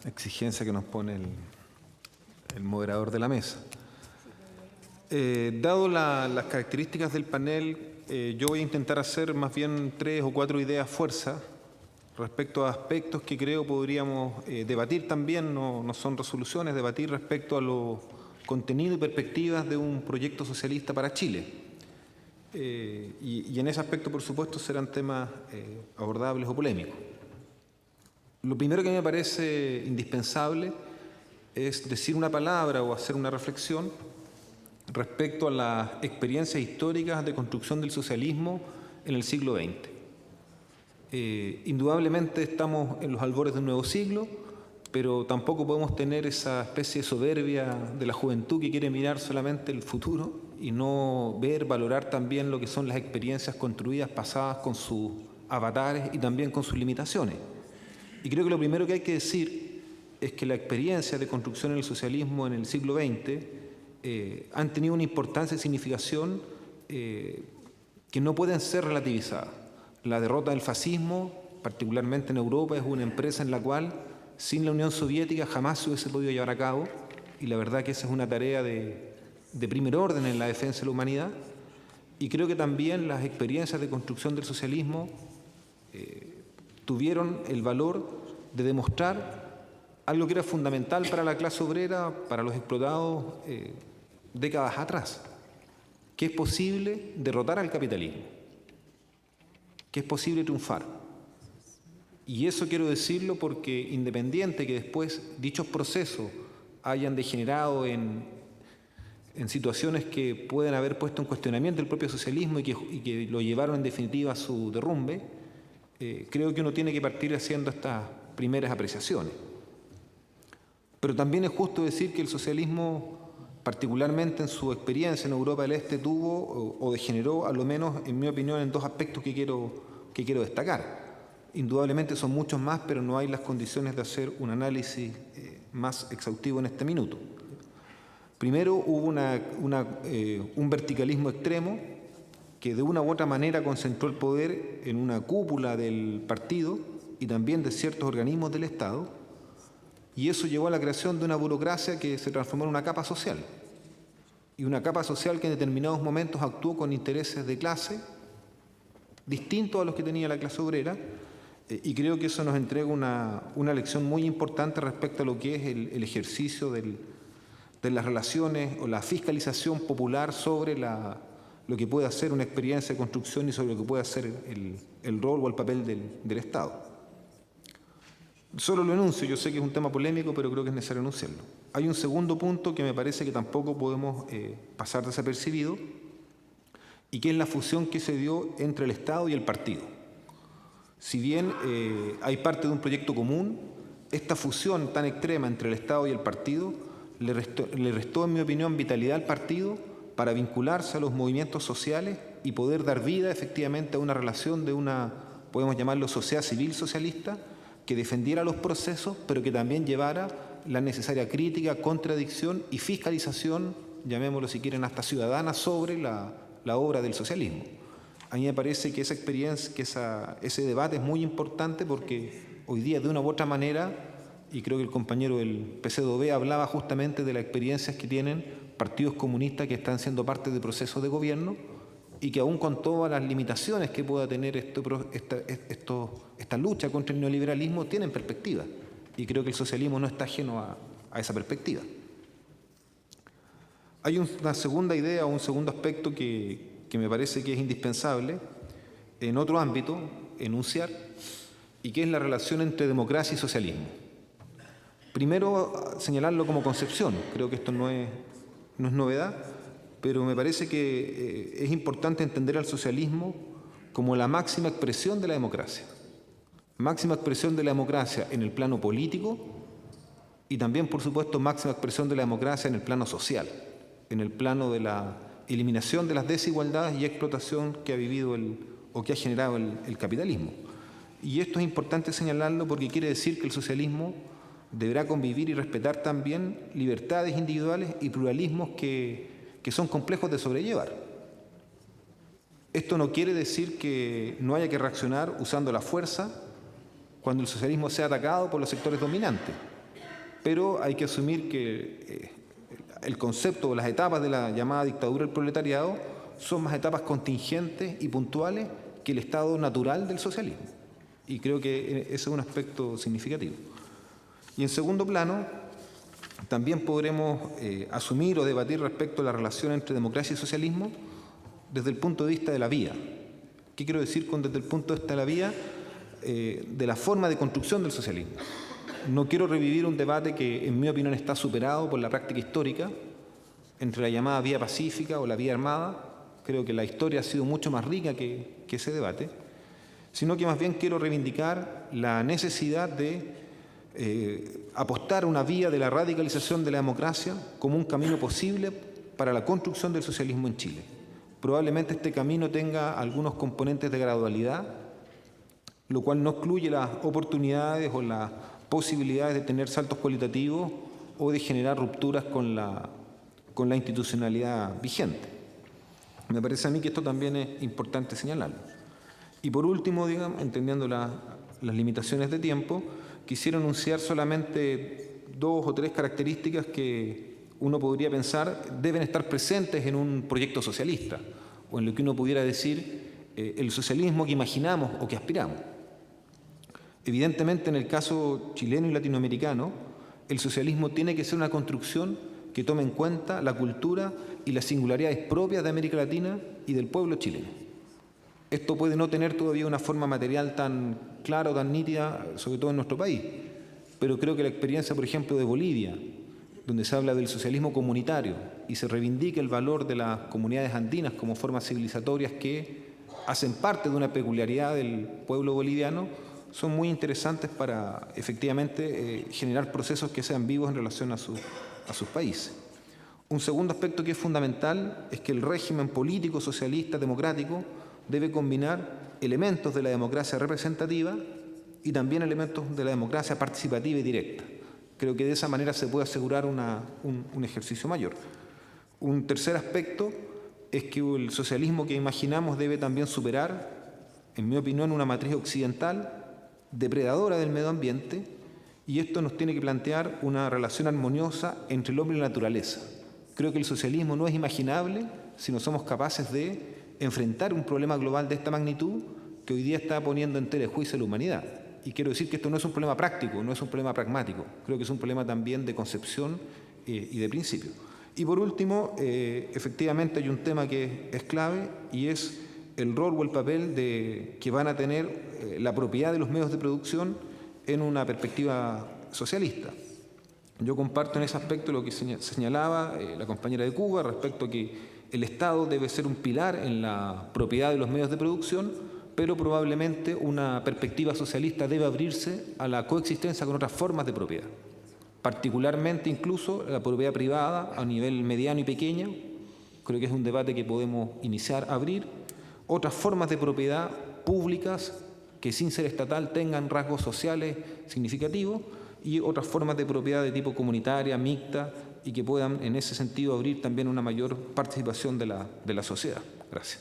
exigencia que nos pone el moderador de la mesa. Dado las características del panel, yo voy a intentar hacer más bien 3 o 4 ideas fuerza respecto a aspectos que creo podríamos debatir también, no son resoluciones, debatir respecto a los contenidos y perspectivas de un proyecto socialista para Chile. Y en ese aspecto, por supuesto, serán temas abordables o polémicos. Lo primero que me parece indispensable es decir una palabra o hacer una reflexión respecto a las experiencias históricas de construcción del socialismo en el siglo XX. Indudablemente estamos en los albores de un nuevo siglo, pero tampoco podemos tener esa especie de soberbia de la juventud que quiere mirar solamente el futuro y no ver, valorar también lo que son las experiencias construidas pasadas con sus avatares y también con sus limitaciones. Y creo que lo primero que hay que decir es que la experiencia de construcción en el socialismo en el siglo XX han tenido una importancia y significación que no pueden ser relativizadas. La derrota del fascismo, particularmente en Europa, es una empresa en la cual sin la Unión Soviética jamás se hubiese podido llevar a cabo, y la verdad que esa es una tarea de primer orden en la defensa de la humanidad. Y creo que también las experiencias de construcción del socialismo tuvieron el valor de demostrar algo que era fundamental para la clase obrera, para los explotados décadas atrás, que es posible derrotar al capitalismo, que es posible triunfar. Y eso quiero decirlo porque independiente que después dichos procesos hayan degenerado en situaciones que pueden haber puesto en cuestionamiento el propio socialismo y que lo llevaron en definitiva a su derrumbe, creo que uno tiene que partir haciendo estas primeras apreciaciones. Pero también es justo decir que el socialismo, particularmente en su experiencia en Europa del Este, tuvo o degeneró, a lo menos en mi opinión, en 2 aspectos que quiero destacar. Indudablemente son muchos más, pero no hay las condiciones de hacer un análisis más exhaustivo en este minuto. Primero, hubo un verticalismo extremo que de una u otra manera concentró el poder en una cúpula del partido y también de ciertos organismos del Estado, y eso llevó a la creación de una burocracia que se transformó en una capa social, y una capa social que en determinados momentos actuó con intereses de clase distintos a los que tenía la clase obrera, y creo que eso nos entrega una lección muy importante respecto a lo que es el ejercicio de las relaciones o la fiscalización popular sobre lo que puede hacer una experiencia de construcción y sobre lo que puede hacer el rol o el papel del Estado. Solo lo enuncio, yo sé que es un tema polémico, pero creo que es necesario enunciarlo. Hay un segundo punto que me parece que tampoco podemos pasar desapercibido, y que es la fusión que se dio entre el Estado y el partido. Si bien hay parte de un proyecto común, esta fusión tan extrema entre el Estado y el partido le restó, en mi opinión, vitalidad al partido para vincularse a los movimientos sociales y poder dar vida efectivamente a una relación de una, podemos llamarlo, sociedad civil socialista, que defendiera los procesos, pero que también llevara la necesaria crítica, contradicción y fiscalización, llamémoslo si quieren hasta ciudadana, sobre la obra del socialismo. A mí me parece que esa experiencia, que ese debate es muy importante porque hoy día de una u otra manera, y creo que el compañero del PCdoB hablaba justamente de las experiencias que tienen partidos comunistas que están siendo parte de procesos de gobierno y que aún con todas las limitaciones que pueda tener esta lucha contra el neoliberalismo tienen perspectiva. Y creo que el socialismo no está ajeno a esa perspectiva. Hay una segunda idea o un segundo aspecto que me parece que es indispensable en otro ámbito enunciar, y que es la relación entre democracia y socialismo. Primero, señalarlo como concepción. Creo que esto no es novedad, pero me parece que es importante entender al socialismo como la máxima expresión de la democracia. Máxima expresión de la democracia en el plano político y también, por supuesto, máxima expresión de la democracia en el plano social, en el plano de la eliminación de las desigualdades y explotación que ha vivido o que ha generado el capitalismo. Y esto es importante señalarlo porque quiere decir que el socialismo deberá convivir y respetar también libertades individuales y pluralismos que son complejos de sobrellevar. Esto no quiere decir que no haya que reaccionar usando la fuerza cuando el socialismo sea atacado por los sectores dominantes. pero hay que asumir que el concepto o las etapas de la llamada dictadura del proletariado son más etapas contingentes y puntuales que el estado natural del socialismo. Y creo que ese es un aspecto significativo. Y en segundo plano, también podremos asumir o debatir respecto a la relación entre democracia y socialismo desde el punto de vista de la vía. ¿Qué quiero decir con desde el punto de vista de la vía? De la forma de construcción del socialismo. No quiero revivir un debate que, en mi opinión, está superado por la práctica histórica entre la llamada vía pacífica o la vía armada. Creo que la historia ha sido mucho más rica que ese debate, sino que más bien quiero reivindicar la necesidad de apostar a una vía de la radicalización de la democracia como un camino posible para la construcción del socialismo en Chile. Probablemente este camino tenga algunos componentes de gradualidad, lo cual no excluye las oportunidades o las posibilidades de tener saltos cualitativos o de generar rupturas con la institucionalidad vigente. Me parece a mí que esto también es importante señalarlo. Y por último, digamos, entendiendo las limitaciones de tiempo, quisiera enunciar solamente 2 o 3 características que uno podría pensar deben estar presentes en un proyecto socialista, o en lo que uno pudiera decir el socialismo que imaginamos o que aspiramos. Evidentemente, en el caso chileno y latinoamericano, el socialismo tiene que ser una construcción que tome en cuenta la cultura y las singularidades propias de América Latina y del pueblo chileno. Esto puede no tener todavía una forma material tan clara o tan nítida, sobre todo en nuestro país, pero creo que la experiencia, por ejemplo, de Bolivia, donde se habla del socialismo comunitario y se reivindica el valor de las comunidades andinas como formas civilizatorias que hacen parte de una peculiaridad del pueblo boliviano, son muy interesantes para efectivamente generar procesos que sean vivos en relación a sus países. Un segundo aspecto que es fundamental es que el régimen político, socialista, democrático debe combinar elementos de la democracia representativa y también elementos de la democracia participativa y directa. Creo que de esa manera se puede asegurar un ejercicio mayor. Un tercer aspecto es que el socialismo que imaginamos debe también superar, en mi opinión, una matriz occidental depredadora del medio ambiente, y esto nos tiene que plantear una relación armoniosa entre el hombre y la naturaleza. Creo que el socialismo no es imaginable si no somos capaces de enfrentar un problema global de esta magnitud que hoy día está poniendo en tela de juicio a la humanidad. Y quiero decir que esto no es un problema práctico, no es un problema pragmático, creo que es un problema también de concepción y de principio. Y por último, efectivamente hay un tema que es clave y es el rol o el papel que van a tener la propiedad de los medios de producción en una perspectiva socialista. Yo comparto en ese aspecto lo que señalaba la compañera de Cuba respecto a que el Estado debe ser un pilar en la propiedad de los medios de producción, pero probablemente una perspectiva socialista debe abrirse a la coexistencia con otras formas de propiedad, particularmente incluso la propiedad privada a nivel mediano y pequeño. Creo que es un debate que podemos iniciar, abrir, otras formas de propiedad públicas que sin ser estatal tengan rasgos sociales significativos y otras formas de propiedad de tipo comunitaria, mixta y que puedan en ese sentido abrir también una mayor participación de la sociedad. Gracias.